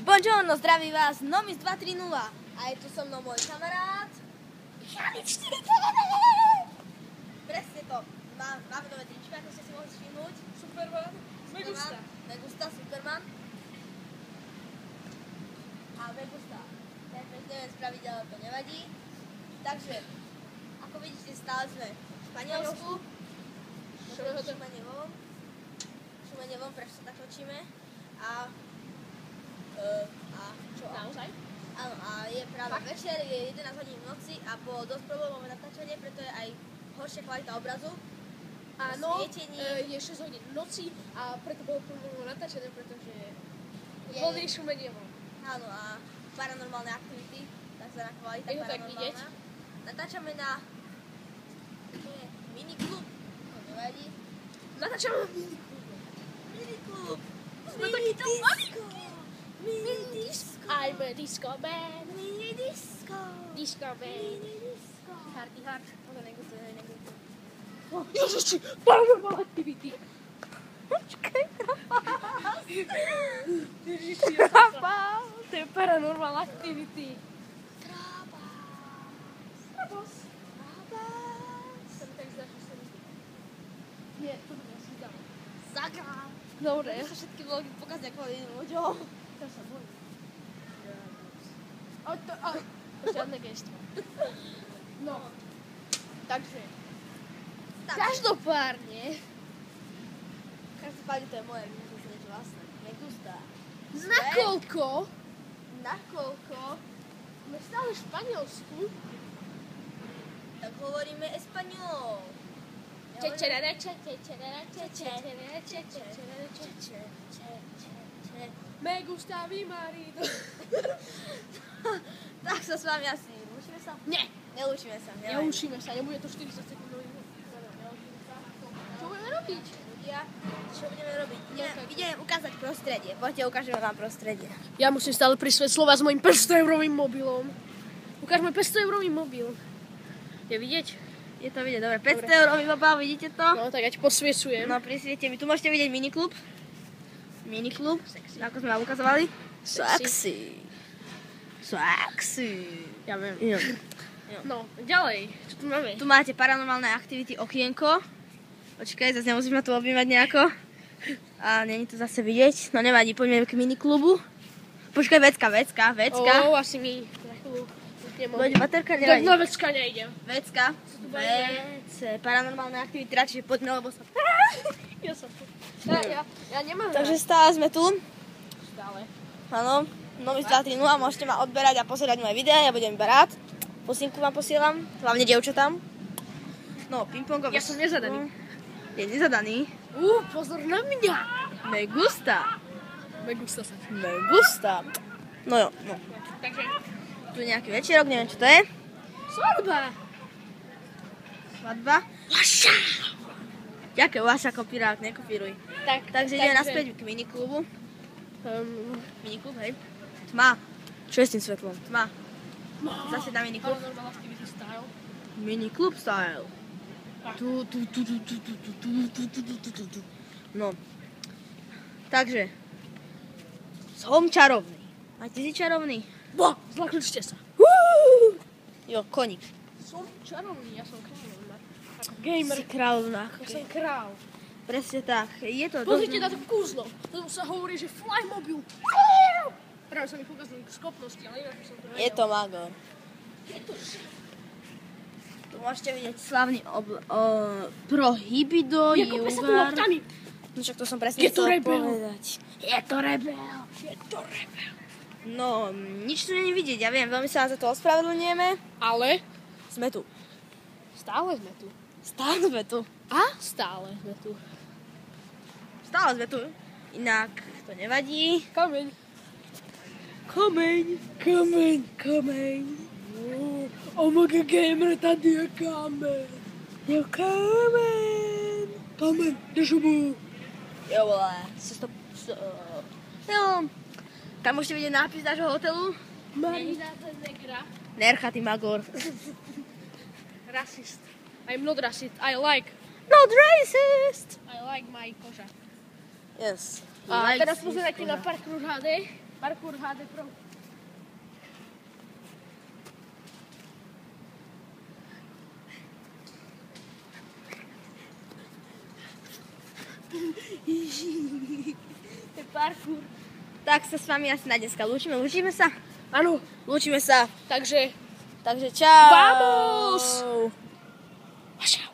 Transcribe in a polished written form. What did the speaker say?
Buongiorno, zdraví vás Nomis 230 a je tu so mnou môj kamarát Jani 4 Presne to, máme nové trička, ako ste si mohli všimnúť. Superman, Megusta. Megusta, Superman. A Megusta. Ten neviem spraviť, ale to nevadí. Takže, ako vidíte, stále sme v Španielsku. Šumenie von, prečo tak točíme. A čo? Naozaj? Áno, a je práve večer, je 11 hodín v noci a bolo dosť problémové natáčanie, preto je aj horšia kvalita obrazu. Áno, je 6 hodín v noci a preto bolo problémové natáčanie, pretože je voľné šumenie von. Áno, a paranormálne aktivity, takzvaná kvalita je to tak vidieť. Natáčame na miniklub, to nevadí. Natáčame na miniklub. Miniklub! Sme taký tam Mini-disco! I'm a disco band. Mini-disco! Disco band. Mini-disco! Hardy hard. To negustuje. Ježiši, paranormal activity. Počkaj, Ježiši, Trabas. To je paranormal activity. Trabas. Som tak zdá, že som... Nie, to by asi dal. Zagrám. Dobre. Ja sa všetky vlogy pokazia kvôli iným ľuďom. Ja sa bojím. Žiadne gesto. No. Takže. Každopádne to je moje, myslím si niečo vlastné. Megusta. nakoľko Nakoľko? sme stále v Španielsku. Tak hovoríme espanol. Me gusta mi marido. Tak sa s vami asi lúčime sa? Nie. Nelúčime sa. Neučíme sa, nebude to 40 sekundový. Čo budeme robiť? Ľudia, čo budeme robiť? Ideme ukázať prostredie. Poďte, ukážeme vám prostredie. Ja musím stále prisvieť slova s mojím 500-eurovým mobilom. Ukáž môj 500-eurový mobil. Je vidieť? Je to vidieť, dobre. 500 eurový mobil, vidíte to? No, tak ja ti posviecujem. No, prisviete mi. Tu môžete vidieť miniklub. Miniklub, ako sme vám ukazovali. Sexy. Ja viem. Jo. No, ďalej. Čo tu máme? Tu máte paranormálne aktivity okienko. Počkaj, zase nemusíme tu objímať nejako. A není to zase vidieť. No nevadí, poďme k miniklubu. Počkaj, vecka. Asi mi na chvíľu nemohli. Poď, baterka, Tak nevadí. na vecka nejdem. Vecka. Paranormálne aktivity, radšej poďme, lebo sa... Ja nemám. Takže stále sme tu. Stále. Áno, Nomis 230, môžete ma odberať a pozerať moje videá, ja budem iba rád. Posinku vám posielam, hlavne dievčatám. No, pingpongový. Ja som nezadaný. Je nezadaný. Pozor na mňa. Me gusta. sa. No jo, no. Takže. Tu je nejaký večerok, neviem čo to je. Svadba. Vaša. Ďakujem, vaša kopírák, nekopíruj. Takže ideme naspäť k miniklubu. Miniklub, hej. Tma. Čo je s tým svetlom? Tma. Zase na miniklub. Paranormal activity style. Miniklub style. No. Takže. Som čarovný. A ty si čarovný? Zlaknúčte sa. Jo, koník. Som čarovný, ja som kráľovná. Gamer. Si kráľovná. Ja som král. Presne tak. Je to Pozrite na to kúzlo. To sa hovorí, že Flymobil. Práve sa mi pokazali schopnosti, ale inak som to vedel. Je to magor. Tu môžete vidieť slavný prohibido Kopе sa tu jugar. loptami. No však to som presne chcel povedať. Je to rebel. No, nič tu nie je vidieť, ja viem, veľmi sa vám za to ospravedlňujeme. Ale Sme tu. stále sme tu. Stále sme tu. Stále sme tu. Stále sme tu. Inak to nevadí. Kameň. Omega gamer, tady je kameň. Jo, kameň. Držubu. Jo, vole. Jo. Tam môžete vidieť nápis nášho hotelu. Marina Negra. Nercha, ty magor. Racist. I'm not racist. I like Not racist. my koža. Yes. A teraz pozerajte na Parkour HD. Parkour HD Pro. To je parkour. Tak sa s vami asi na dneska lúčime. Lúčime sa? Áno. Lúčime sa. Takže čau. vamos! Čau.